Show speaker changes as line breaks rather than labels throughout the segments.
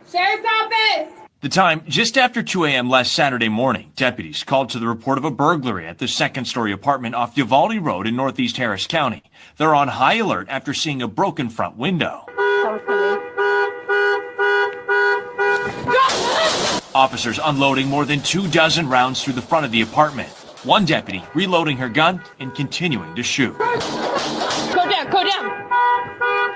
Sheriff's Office!
The time, just after 2 a.m. last Saturday morning, deputies called to the report of a burglary at the second-story apartment off Uvalde Road in northeast Harris County. They're on high alert after seeing a broken front window. Officers unloading more than 24 rounds through the front of the apartment. One deputy reloading her gun and continuing to shoot.
Go down, go down!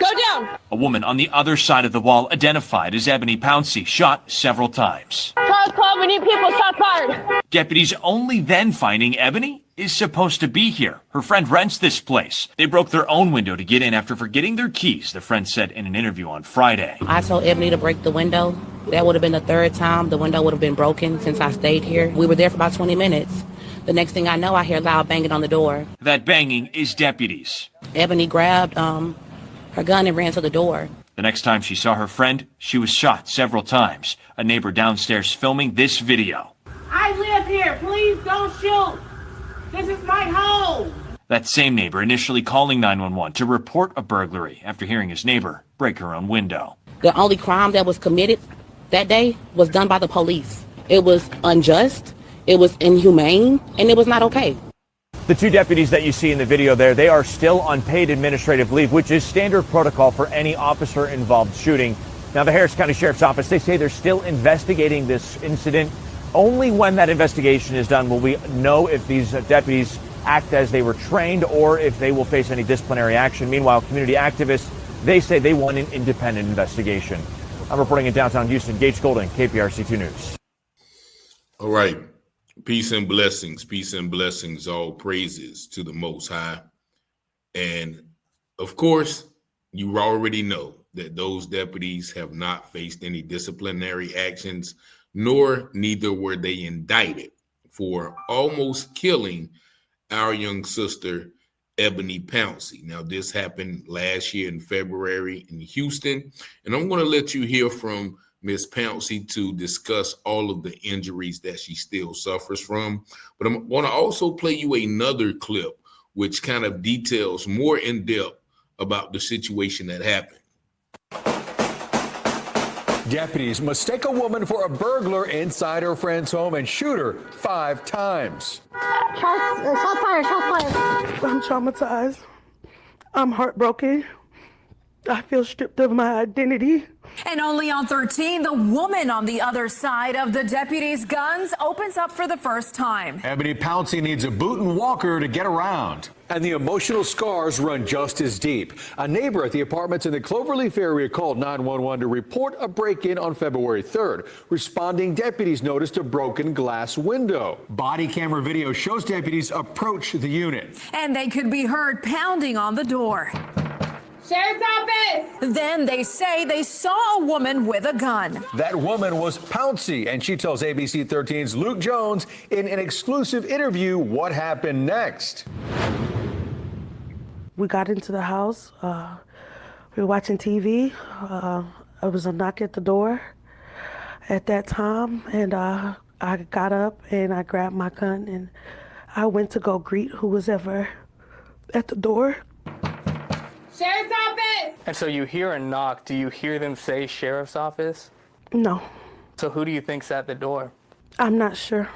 Go down!
A woman on the other side of the wall, identified as Eboni Pouncey, shot several times.
Charles Club, we need people, shot fired!
Deputies only then finding Eboni is supposed to be here. Her friend rents this place. They broke their own window to get in after forgetting their keys, the friend said in an interview on Friday.
I told Eboni to break the window. That would have been the third time the window would have been broken since I stayed here. We were there for about 20 minutes. The next thing I know, I hear loud banging on the door.
That banging is deputies.
Eboni grabbed her gun and ran to the door.
The next time she saw her friend, she was shot several times. A neighbor downstairs filming this video.
I live here, please don't shoot! This is my home!
That same neighbor initially calling 911 to report a burglary after hearing his neighbor break her own window.
The only crime that was committed that day was done by the police. It was unjust, it was inhumane, and it was not okay.
The two deputies that you see in the video there, they are still on paid administrative leave, which is standard protocol for any officer-involved shooting. Now, the Harris County Sheriff's Office, they say they're still investigating this incident. Only when that investigation is done will we know if these deputies act as they were trained or if they will face any disciplinary action. Meanwhile, community activists, they say they want an independent investigation. I'm reporting in downtown Houston. Gage Golden, KPRC2 News.
All right. Peace and blessings, all praises to the Most High. And of course, you already know that those deputies have not faced any disciplinary actions, nor neither were they indicted for almost killing our young sister, Eboni Pouncey. Now, this happened last year in February in Houston, and I'm going to let you hear from Miss Pouncey to discuss all of the injuries that she still suffers from. But I'm going to also play you another clip, which kind of details more in depth about the situation that happened.
Deputies mistake a woman for a burglar inside her friend's home and shoot her 5 times.
Shot fired.
I'm traumatized. I'm heartbroken. I feel stripped of my identity.
And only on 13, the woman on the other side of the deputy's guns opens up for the first time.
Eboni Pouncey needs a boot and walker to get around. And the emotional scars run just as deep. A neighbor at the apartments in the Cloverleaf area called 911 to report a break-in on February 3rd. Responding deputies noticed a broken glass window. Body camera video shows deputies approach the unit.
And they could be heard pounding on the door.
Sheriff's Office!
Then they say they saw a woman with a gun.
That woman was Pouncey, and she tells ABC 13's Luke Jones in an exclusive interview what happened next.
We got into the house. We were watching TV. It was a knock at the door at that time, and I got up and I grabbed my gun and I went to go greet who was ever at the door.
Sheriff's Office!
And so you hear a knock. Do you hear them say Sheriff's Office?
No.
So who do you think's at the door?
I'm not sure.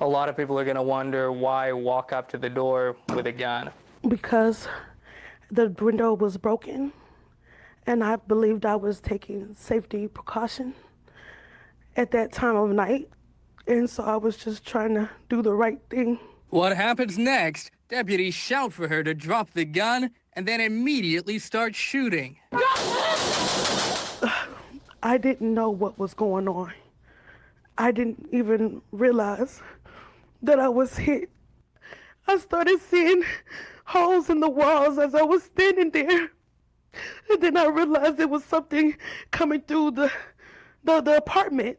A lot of people are going to wonder why walk up to the door with a gun.
Because the window was broken and I believed I was taking safety precaution at that time of night. And so I was just trying to do the right thing.
What happens next? Deputies shout for her to drop the gun and then immediately start shooting.
I didn't know what was going on. I didn't even realize that I was hit. I started seeing holes in the walls as I was standing there. And then I realized there was something coming through the apartment.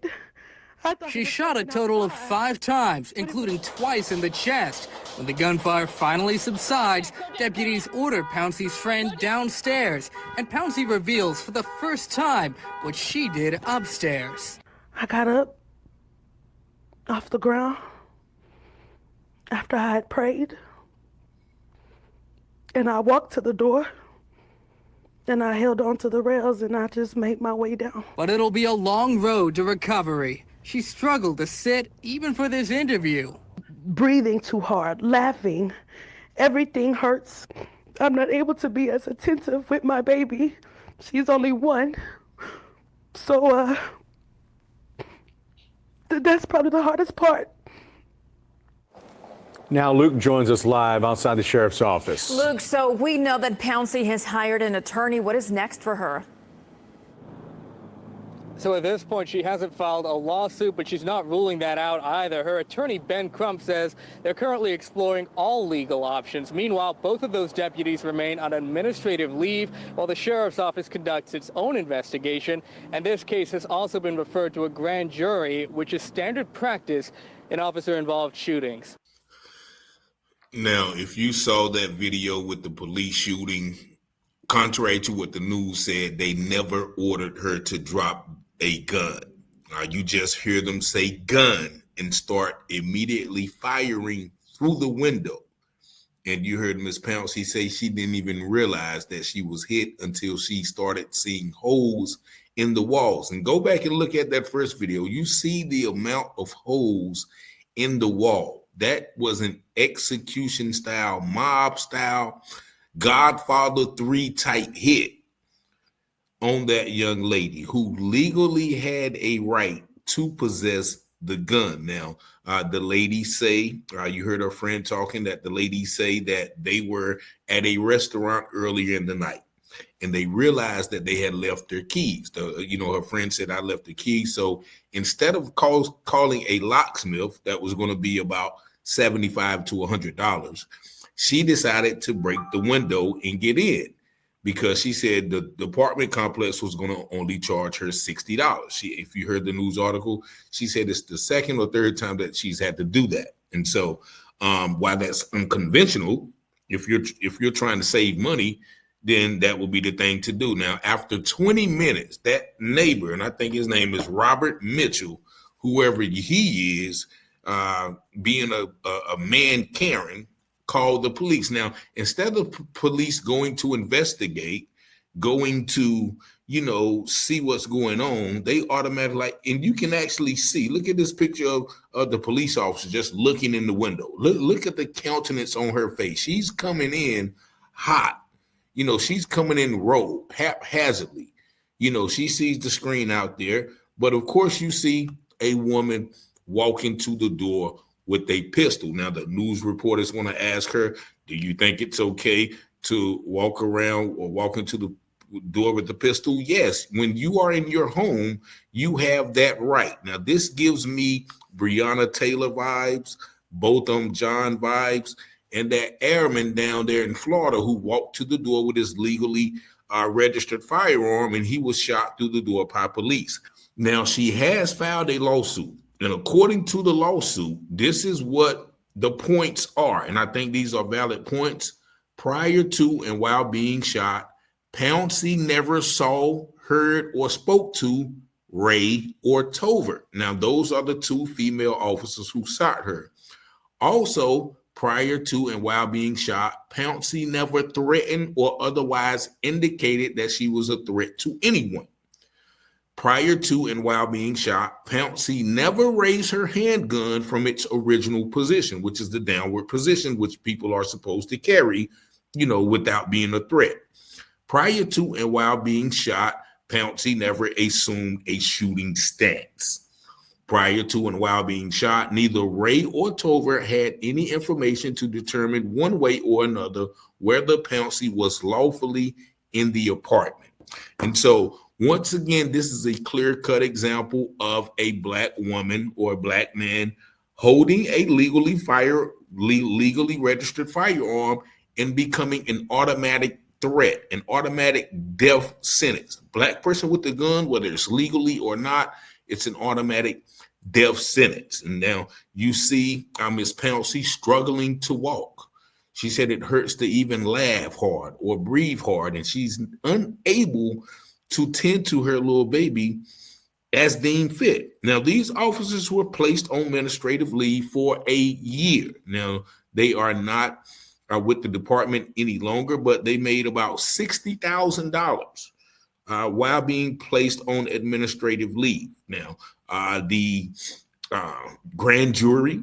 She shot a total of 5 times, including twice in the chest. When the gunfire finally subsides, deputies order Pouncey's friend downstairs, and Pouncey reveals for the first time what she did upstairs.
I got up off the ground after I had prayed, and I walked to the door, and I held onto the rails and I just made my way down.
But it'll be a long road to recovery. She struggled to sit even for this interview.
Breathing too hard, laughing, everything hurts. I'm not able to be as attentive with my baby. She's only 1. So that's probably the hardest part.
Now Luke joins us live outside the sheriff's office.
Luke, so we know that Pouncey has hired an attorney. What is next for her?
So at this point, she hasn't filed a lawsuit, but she's not ruling that out either. Her attorney, Ben Crump, says they're currently exploring all legal options. Meanwhile, both of those deputies remain on administrative leave while the sheriff's office conducts its own investigation. And this case has also been referred to a grand jury, which is standard practice in officer-involved shootings.
Now, if you saw that video with the police shooting, contrary to what the news said, they never ordered her to drop a gun. You just hear them say gun and start immediately firing through the window. And you heard Ms. Pouncey say she didn't even realize that she was hit until she started seeing holes in the walls. And go back and look at that first video. You see the amount of holes in the wall. That was an execution style, mob style, Godfather 3 type hit on that young lady who legally had a right to possess the gun. Now, the ladies say, you heard her friend talking, that the ladies say that they were at a restaurant earlier in the night and they realized that they had left their keys. Her friend said, I left the keys. So instead of calling a locksmith that was going to be about $75 to $100, she decided to break the window and get in, because she said the apartment complex was going to only charge her $60. If you heard the news article, she said it's the second or third time that she's had to do that. And so while that's unconventional, if you're trying to save money, then that will be the thing to do. Now, after 20 minutes, that neighbor, and I think his name is Robert Mitchell, whoever he is, being a man Karen, called the police. Now, instead of police going to investigate, going to, see what's going on, they automatically, and you can actually see, look at this picture of the police officer just looking in the window. Look at the countenance on her face. She's coming in hot. She's coming in rogue, haphazardly. She sees the screen out there, but of course you see a woman walking to the door with a pistol. Now, the news reporters want to ask her, do you think it's okay to walk around or walk into the door with the pistol? Yes. When you are in your home, you have that right. Now, this gives me Breonna Taylor vibes, Botham John vibes, and that airman down there in Florida who walked to the door with his legally registered firearm, and he was shot through the door by police. Now, she has filed a lawsuit. And according to the lawsuit, this is what the points are. And I think these are valid points. Prior to and while being shot, Pouncey never saw, heard, or spoke to Ray or Tovar. Now, those are the 2 female officers who shot her. Also, prior to and while being shot, Pouncey never threatened or otherwise indicated that she was a threat to anyone. Prior to and while being shot, Pouncey never raised her handgun from its original position, which is the downward position, which people are supposed to carry, without being a threat. Prior to and while being shot, Pouncey never assumed a shooting stance. Prior to and while being shot, neither Ray or Tovar had any information to determine one way or another whether Pouncey was lawfully in the apartment. And so, once again, this is a clear-cut example of a black woman or a black man holding a legally registered firearm and becoming an automatic threat, an automatic death sentence. Black person with the gun, whether it's legally or not, it's an automatic death sentence. And now you see Ms. Pouncey struggling to walk. She said it hurts to even laugh hard or breathe hard, and she's unable to tend to her little baby as deemed fit. Now, these officers were placed on administrative leave for a year. Now, they are not with the department any longer, but they made about $60,000 while being placed on administrative leave. Now, the grand jury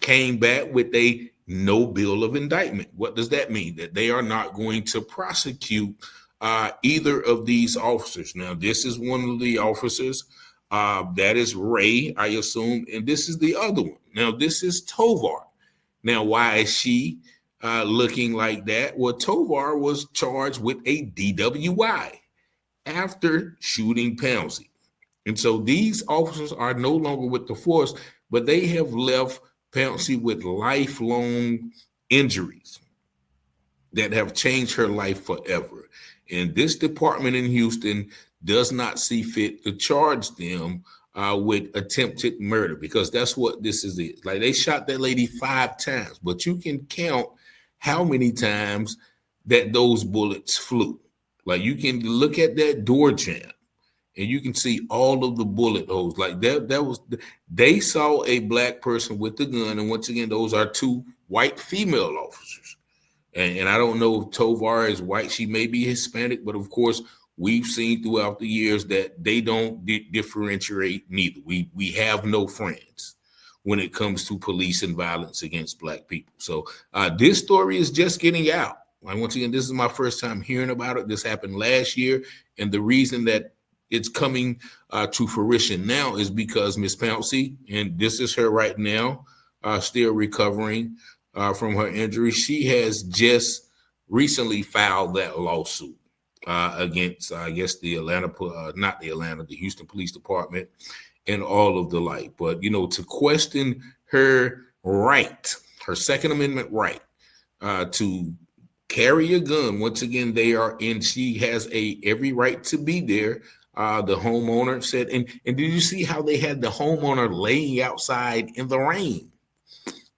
came back with a no bill of indictment. What does that mean? That they are not going to prosecute either of these officers. Now, this is one of the officers. That is Ray, I assume, and this is the other one. Now, this is Tovar. Now, why is she looking like that? Well, Tovar was charged with a DWI after shooting Pouncey. And so these officers are no longer with the force, but they have left Pouncey with lifelong injuries that have changed her life forever. And this department in Houston does not see fit to charge them with attempted murder, because that's what this is. Like, they shot that lady 5 times, but you can count how many times that those bullets flew. Like, you can look at that door jamb and you can see all of the bullet holes. Like, they saw a black person with the gun. And once again, those are 2 white female officers. And I don't know if Tovar is white. She may be Hispanic, but of course, we've seen throughout the years that they don't differentiate neither. We have no friends when it comes to police and violence against black people. So this story is just getting out. Like, once again, this is my first time hearing about it. This happened last year. And the reason that it's coming to fruition now is because Miss Pouncey, and this is her right now, still recovering from her injury. She has just recently filed that lawsuit against, I guess, the Houston Police Department and all of the like. But, you know, to question her right, her Second Amendment right to carry a gun, once again, she has every right to be there. The homeowner said, and did you see how they had the homeowner laying outside in the rain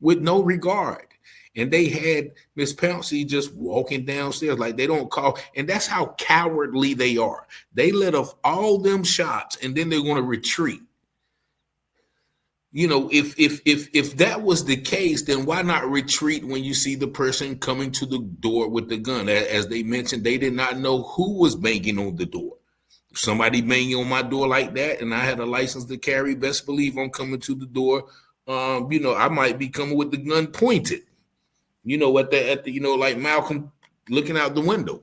with no regard? And they had Miss Pouncey just walking downstairs like they don't call. And that's how cowardly they are. They let off all them shots and then they're going to retreat. You know, if that was the case, then why not retreat when you see the person coming to the door with the gun? As they mentioned, they did not know who was banging on the door. If somebody banging on my door like that and I had a license to carry, best believe I'm coming to the door. You know, I might be coming with the gun pointed. You know, at the you know, like Malcolm looking out the window.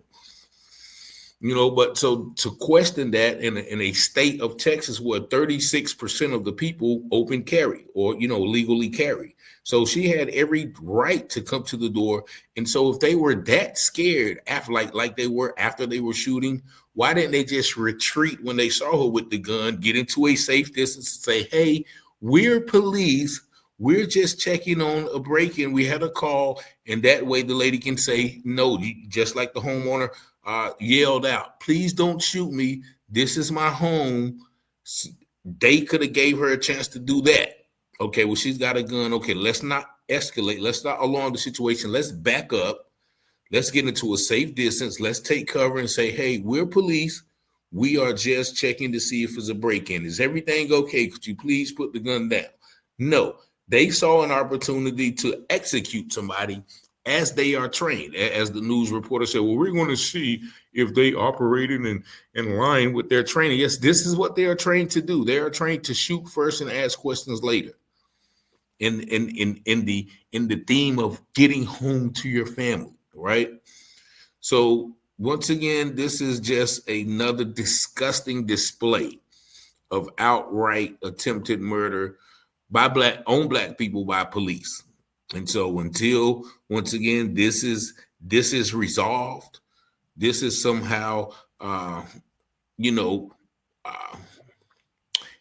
You know, but so to question that in a state of Texas where 36% of the people open carry or, you know, legally carry. So she had every right to come to the door. And so if they were that scared after, like they were after they were shooting, why didn't they just retreat when they saw her with the gun, get into a safe distance and say, hey, we're police. We're just checking on a break-in. We had a call. And that way the lady can say, no, just like the homeowner yelled out, please don't shoot me. This is my home. They could have gave her a chance to do that. Okay, well, she's got a gun. Okay, let's not escalate. Let's not alarm the situation. Let's back up. Let's get into a safe distance. Let's take cover and say, hey, we're police. We are just checking to see if it's a break-in. Is everything okay? Could you please put the gun down? No, they saw an opportunity to execute somebody as they are trained. As the news reporter said, well, we're going to see if they operated in line with their training. Yes, this is what they are trained to do. They are trained to shoot first and ask questions later. In the theme of getting home to your family, right? So once again, this is just another disgusting display of outright attempted murder by black people by police. And so until, once again, this is resolved, this is somehow,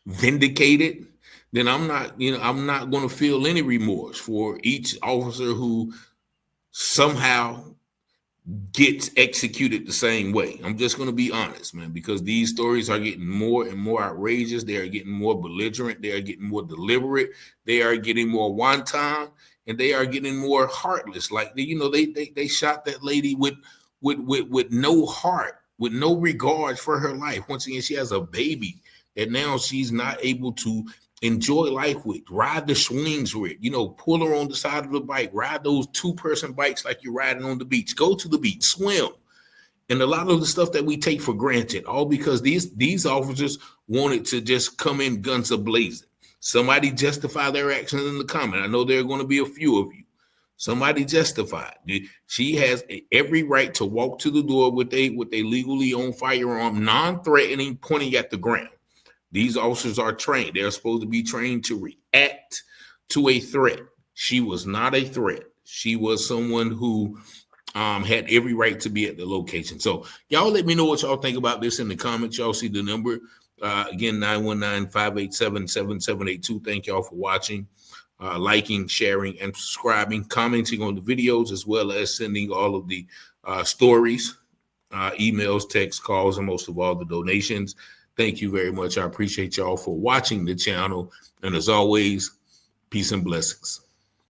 vindicated, then I'm not going to feel any remorse for each officer who somehow gets executed the same way. I'm just going to be honest, man, because these stories are getting more and more outrageous. They are getting more belligerent. They are getting more deliberate. They are getting more wanton, and they are getting more heartless. Like, they shot that lady with no heart, with no regard for her life. Once again, she has a baby that now she's not able to enjoy life with, ride the swings with, pull her on the side of the bike, ride those 2-person bikes like you're riding on the beach, go to the beach, swim. And a lot of the stuff that we take for granted, all because these officers wanted to just come in guns a-blazing. Somebody justify their actions in the comment. I know there are going to be a few of you. Somebody justify it. She has every right to walk to the door with a legally owned firearm, non-threatening, pointing at the ground. These officers are trained. They're supposed to be trained to react to a threat. She was not a threat. She was someone who had every right to be at the location. So y'all let me know what y'all think about this in the comments. Y'all see the number. Again, 919-587-7782. Thank y'all for watching, liking, sharing, and subscribing, commenting on the videos, as well as sending all of the stories, emails, texts, calls, and most of all the donations. Thank you very much. I appreciate y'all for watching the channel. And as always, peace and blessings.